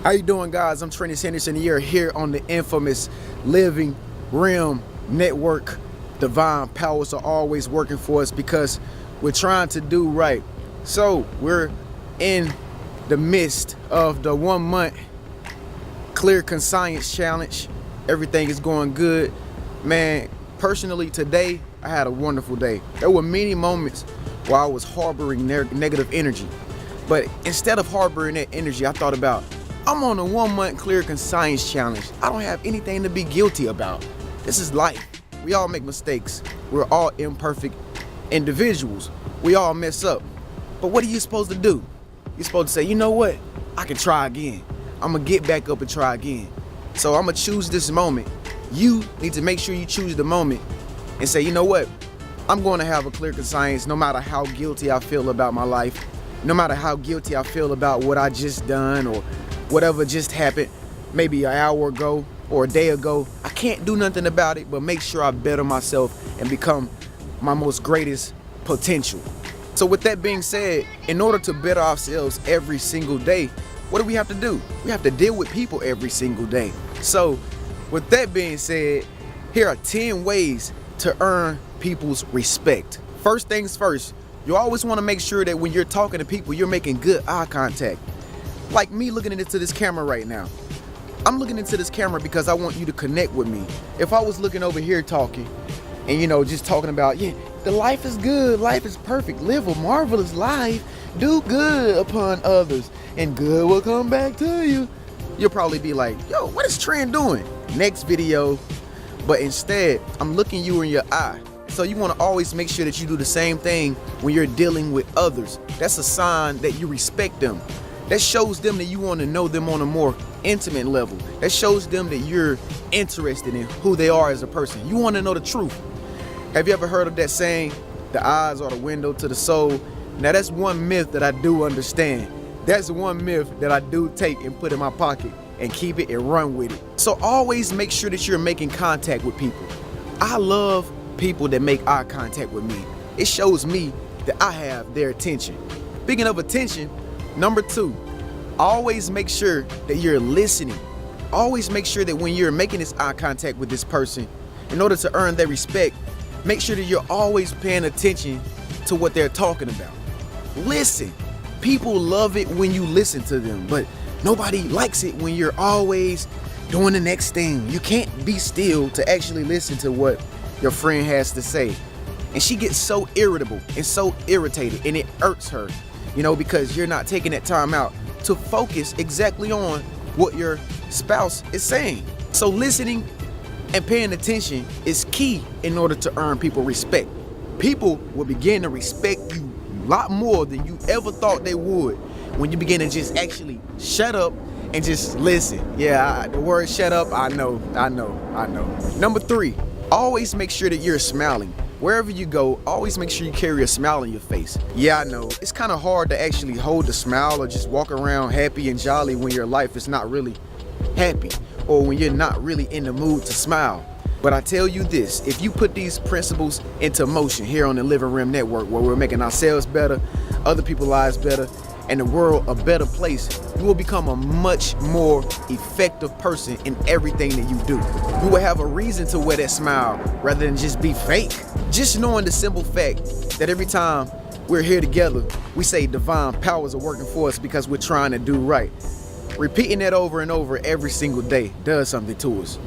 How you doing, guys? I'm Trent Henderson. You're here on the infamous Living Realm Network. Divine powers are always working for us because we're trying to do right. So we're in the midst of the 1 month clear conscience challenge. Everything is going good. Man, personally today, I had a wonderful day. There were many moments where I was harboring negative energy. But instead of harboring that energy, I thought about, I'm on a 1 month clear conscience challenge. I don't have anything to be guilty about. This is life. We all make mistakes. We're all imperfect individuals. We all mess up. But what are you supposed to do? You're supposed to say, you know what? I can try again. I'm gonna get back up and try again. So I'm gonna choose this moment. You need to make sure you choose the moment and say, you know what? I'm going to have a clear conscience no matter how guilty I feel about my life, no matter how guilty I feel about what I just done or whatever just happened, maybe an hour ago or a day ago. I can't do nothing about it, but make sure I better myself and become my most greatest potential. So with that being said, in order to better ourselves every single day, what do we have to do? We have to deal with people every single day. So with that being said, here are 10 ways to earn people's respect. First things first, you always want to make sure that when you're talking to people, you're making good eye contact. Like me looking into this camera right now. I'm looking into this camera because I want you to connect with me. If I was looking over here talking and, just talking about, yeah, the life is good, life is perfect, live a marvelous life, do good upon others, and good will come back to you. You'll probably be like, yo, what is Trent doing? Next video. But instead, I'm looking you in your eye. So you want to always make sure that you do the same thing when you're dealing with others. That's a sign that you respect them. That shows them that you want to know them on a more intimate level. That shows them that you're interested in who they are as a person. You want to know the truth. Have you ever heard of that saying, the eyes are the window to the soul? Now that's one myth that I do understand. That's one myth that I do take and put in my pocket and keep it and run with it. So always make sure that you're making contact with people. I love people that make eye contact with me. It shows me that I have their attention. Speaking of attention, number 2, always make sure that you're listening. Always make sure that when you're making this eye contact with this person, in order to earn their respect, make sure that you're always paying attention to what they're talking about. Listen. People love it when you listen to them, but nobody likes it when you're always doing the next thing. You can't be still to actually listen to what your friend has to say. And she gets so irritable and so irritated, and it irks her, because you're not taking that time out to focus exactly on what your spouse is saying. So listening and paying attention is key in order to earn people respect. People will begin to respect you a lot more than you ever thought they would when you begin to just actually shut up and just listen. Yeah, the word shut up, I know. Number 3, always make sure that you're smiling. Wherever you go, always make sure you carry a smile on your face. Yeah, I know, it's kind of hard to actually hold a smile or just walk around happy and jolly when your life is not really happy or when you're not really in the mood to smile. But I tell you this, if you put these principles into motion here on the Living Realm Network, where we're making ourselves better, other people's lives better, and the world a better place, you will become a much more effective person in everything that you do. You will have a reason to wear that smile rather than just be fake. Just knowing the simple fact that every time we're here together, we say divine powers are working for us because we're trying to do right. Repeating that over and over every single day does something to us.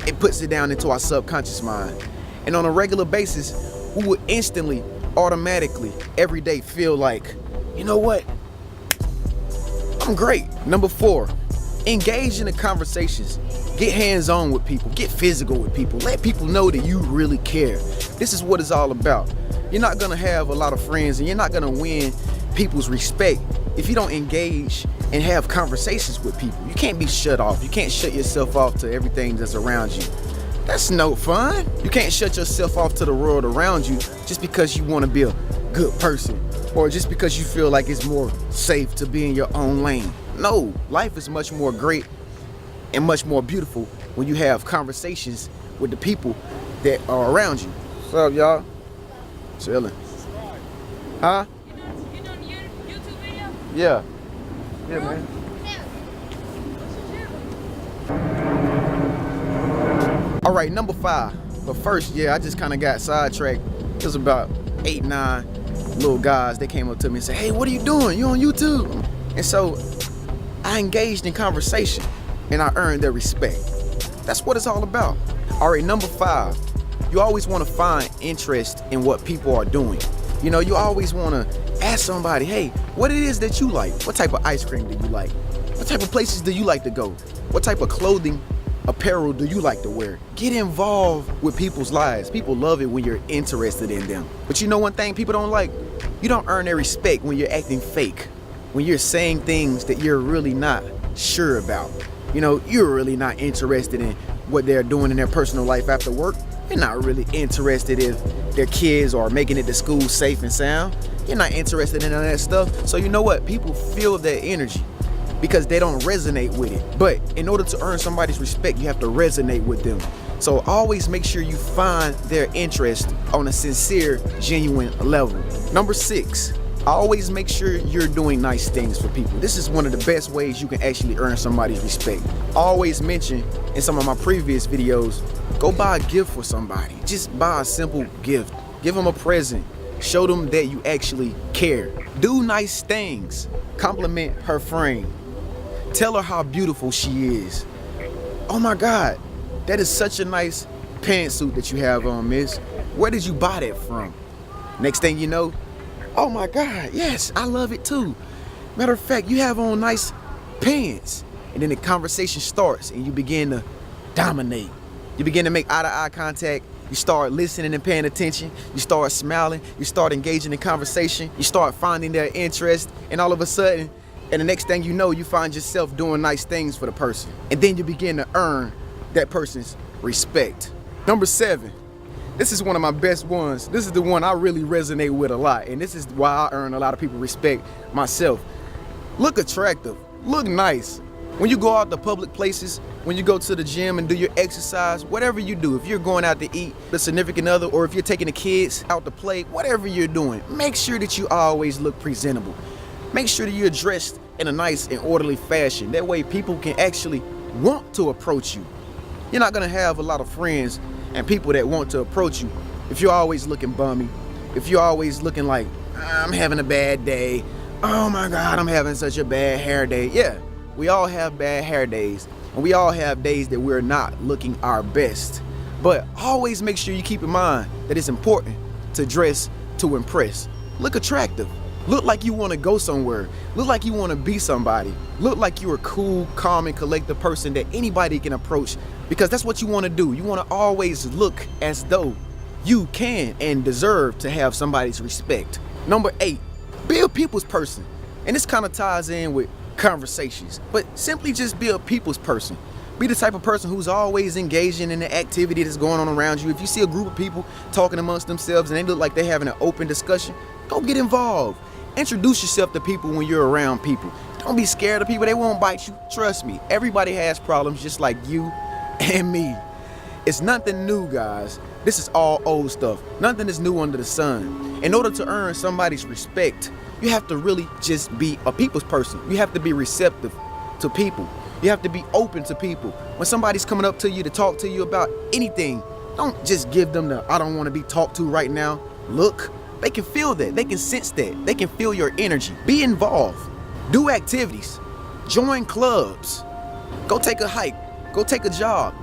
It puts it down into our subconscious mind. And on a regular basis, we would instantly, automatically, every day feel like, you know what? I'm great. Number 4, engage in the conversations. Get hands-on with people. Get physical with people. Let people know that you really care. This is what it's all about. You're not gonna have a lot of friends and you're not gonna win people's respect if you don't engage and have conversations with people. You can't be shut off. You can't shut yourself off to everything that's around you. That's no fun. You can't shut yourself off to the world around you just because you want to be a good person or just because you feel like it's more safe to be in your own lane. No, life is much more great and much more beautiful when you have conversations with the people that are around you. What's up, y'all? Chilling. Huh? You doing YouTube video? Yeah. Yeah, man. right, number 5. But first, yeah, I just kind of got sidetracked. It was about 8, 9 little guys. They came up to me and said, hey, what are you doing? You on YouTube? And so I engaged in conversation and I earned their respect. That's what it's all about. All right, number 5, you always want to find interest in what people are doing. You know, you always want to ask somebody, hey, what it is that you like? What type of ice cream do you like? What type of places do you like to go? What type of clothing, apparel do you like to wear? Get involved with people's lives. People love it when you're interested in them. But you know one thing people don't like? You don't earn their respect when you're acting fake, when you're saying things that you're really not sure about. You know, you're really not interested in what they're doing in their personal life after work. You're not really interested if their kids are making it to school safe and sound. You're not interested in all that stuff. So you know what? People feel that energy because they don't resonate with it. But in order to earn somebody's respect, you have to resonate with them. So always make sure you find their interest on a sincere, genuine level. Number 6, always make sure you're doing nice things for people. This is one of the best ways you can actually earn somebody's respect. Always mention in some of my previous videos, go buy a gift for somebody. Just buy a simple gift. Give them a present. Show them that you actually care. Do nice things. Compliment her frame. Tell her how beautiful she is. Oh my God, that is such a nice pantsuit that you have on, miss. Where did you buy that from? Next thing you know, oh my God, yes, I love it too. Matter of fact, you have on nice pants. And then the conversation starts and you begin to dominate. You begin to make eye-to-eye contact. You start listening and paying attention. You start smiling. You start engaging in conversation. You start finding their interest. And all of a sudden, and the next thing you know, you find yourself doing nice things for the person. And then you begin to earn that person's respect. Number 7. This is one of my best ones. This is the one I really resonate with a lot. And this is why I earn a lot of people respect myself. Look attractive. Look nice. When you go out to public places, when you go to the gym and do your exercise, whatever you do, if you're going out to eat with a significant other, or if you're taking the kids out to play, whatever you're doing, make sure that you always look presentable. Make sure that you're dressed in a nice and orderly fashion. That way people can actually want to approach you. You're not gonna have a lot of friends and people that want to approach you if you're always looking bummy, if you're always looking like, I'm having a bad day. Oh my God, I'm having such a bad hair day. Yeah, we all have bad hair days. And we all have days that we're not looking our best. But always make sure you keep in mind that it's important to dress to impress. Look attractive. Look like you want to go somewhere. Look like you want to be somebody. Look like you're a cool, calm, and collected person that anybody can approach, because that's what you want to do. You want to always look as though you can and deserve to have somebody's respect. Number 8, be a people's person. And this kind of ties in with conversations, but simply just be a people's person. Be the type of person who's always engaging in the activity that's going on around you. If you see a group of people talking amongst themselves and they look like they're having an open discussion, go get involved. Introduce yourself to people when you're around people. Don't be scared of people. They won't bite you. Trust me. Everybody has problems just like you and me. It's nothing new, guys. This is all old stuff. Nothing is new under the sun. In order to earn somebody's respect, you have to really just be a people's person. You have to be receptive to people. You have to be open to people. When somebody's coming up to you to talk to you about anything, don't just give them the I don't want to be talked to right now look. They can feel that. They can sense that. They can feel your energy. Be involved. Do activities. Join clubs. Go take a hike. Go take a jog.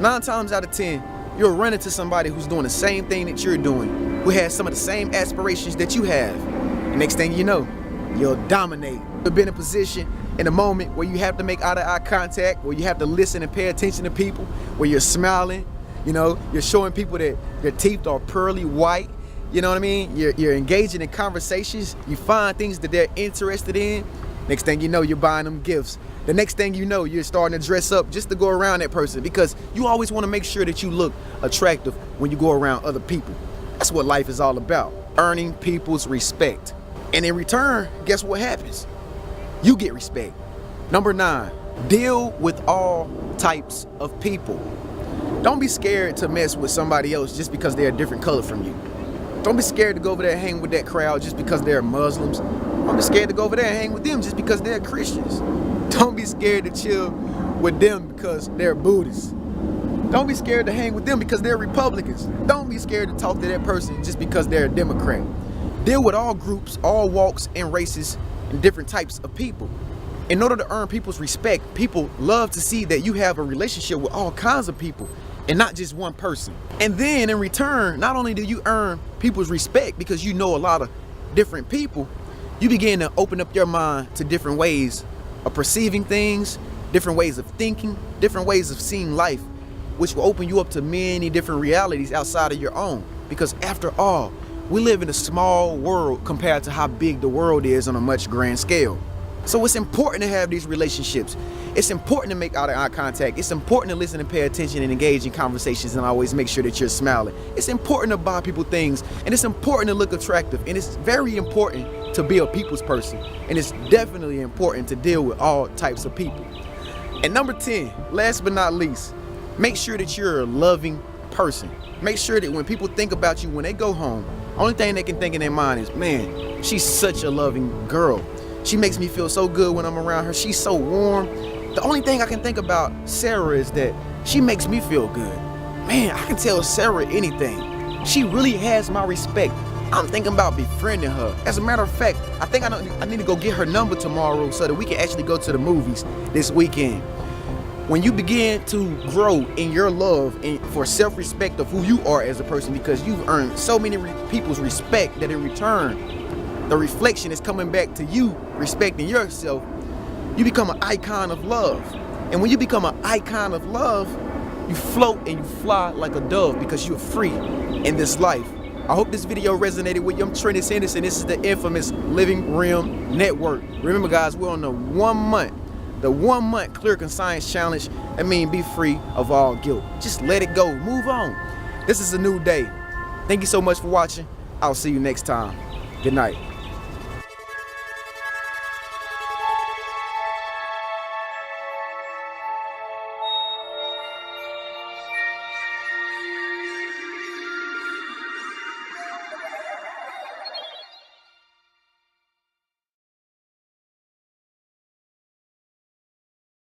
9 times out of 10, you'll run into somebody who's doing the same thing that you're doing, who has some of the same aspirations that you have. And next thing you know, you'll dominate. You'll be in a position in a moment where you have to make eye-to-eye contact, where you have to listen and pay attention to people, where you're smiling, you're showing people that their teeth are pearly white. You know what I mean? You're engaging in conversations. You find things that they're interested in. Next thing you know, you're buying them gifts. The next thing you know, you're starting to dress up just to go around that person, because you always want to make sure that you look attractive when you go around other people. That's what life is all about. Earning people's respect. And in return, guess what happens? You get respect. Number 9, deal with all types of people. Don't be scared to mess with somebody else just because they're a different color from you. Don't be scared to go over there and hang with that crowd just because they're Muslims. Don't be scared to go over there and hang with them just because they're Christians. Don't be scared to chill with them because they're Buddhists. Don't be scared to hang with them because they're Republicans. Don't be scared to talk to that person just because they're a Democrat. Deal with all groups, all walks and races and different types of people. In order to earn people's respect, people love to see that you have a relationship with all kinds of people and not just one person. And then in return, not only do you earn people's respect because you know a lot of different people, you begin to open up your mind to different ways of perceiving things, different ways of thinking, different ways of seeing life, which will open you up to many different realities outside of your own. Because after all, we live in a small world compared to how big the world is on a much grand scale. So it's important to have these relationships. It's important to make eye contact. It's important to listen and pay attention and engage in conversations and always make sure that you're smiling. It's important to buy people things, and it's important to look attractive, and it's very important to be a people's person, and it's definitely important to deal with all types of people. And number 10, last but not least, make sure that you're a loving person. Make sure that when people think about you, when they go home, only thing they can think in their mind is, man, she's such a loving girl. She makes me feel so good when I'm around her. She's so warm. The only thing I can think about Sarah is that she makes me feel good. Man, I can tell Sarah anything. She really has my respect. I'm thinking about befriending her. As a matter of fact, I think I need to go get her number tomorrow so that we can actually go to the movies this weekend. When you begin to grow in your love and for self-respect of who you are as a person, because you've earned so many people's respect that in return, the reflection is coming back to you respecting yourself, you become an icon of love. And when you become an icon of love, you float and you fly like a dove because you're free in this life. I hope this video resonated with you. I'm Trent Henderson. This is the infamous Living Realm Network. Remember guys, we're on the 1 month clear conscience challenge. That means be free of all guilt. Just let it go, move on. This is a new day. Thank you so much for watching. I'll see you next time. Good night.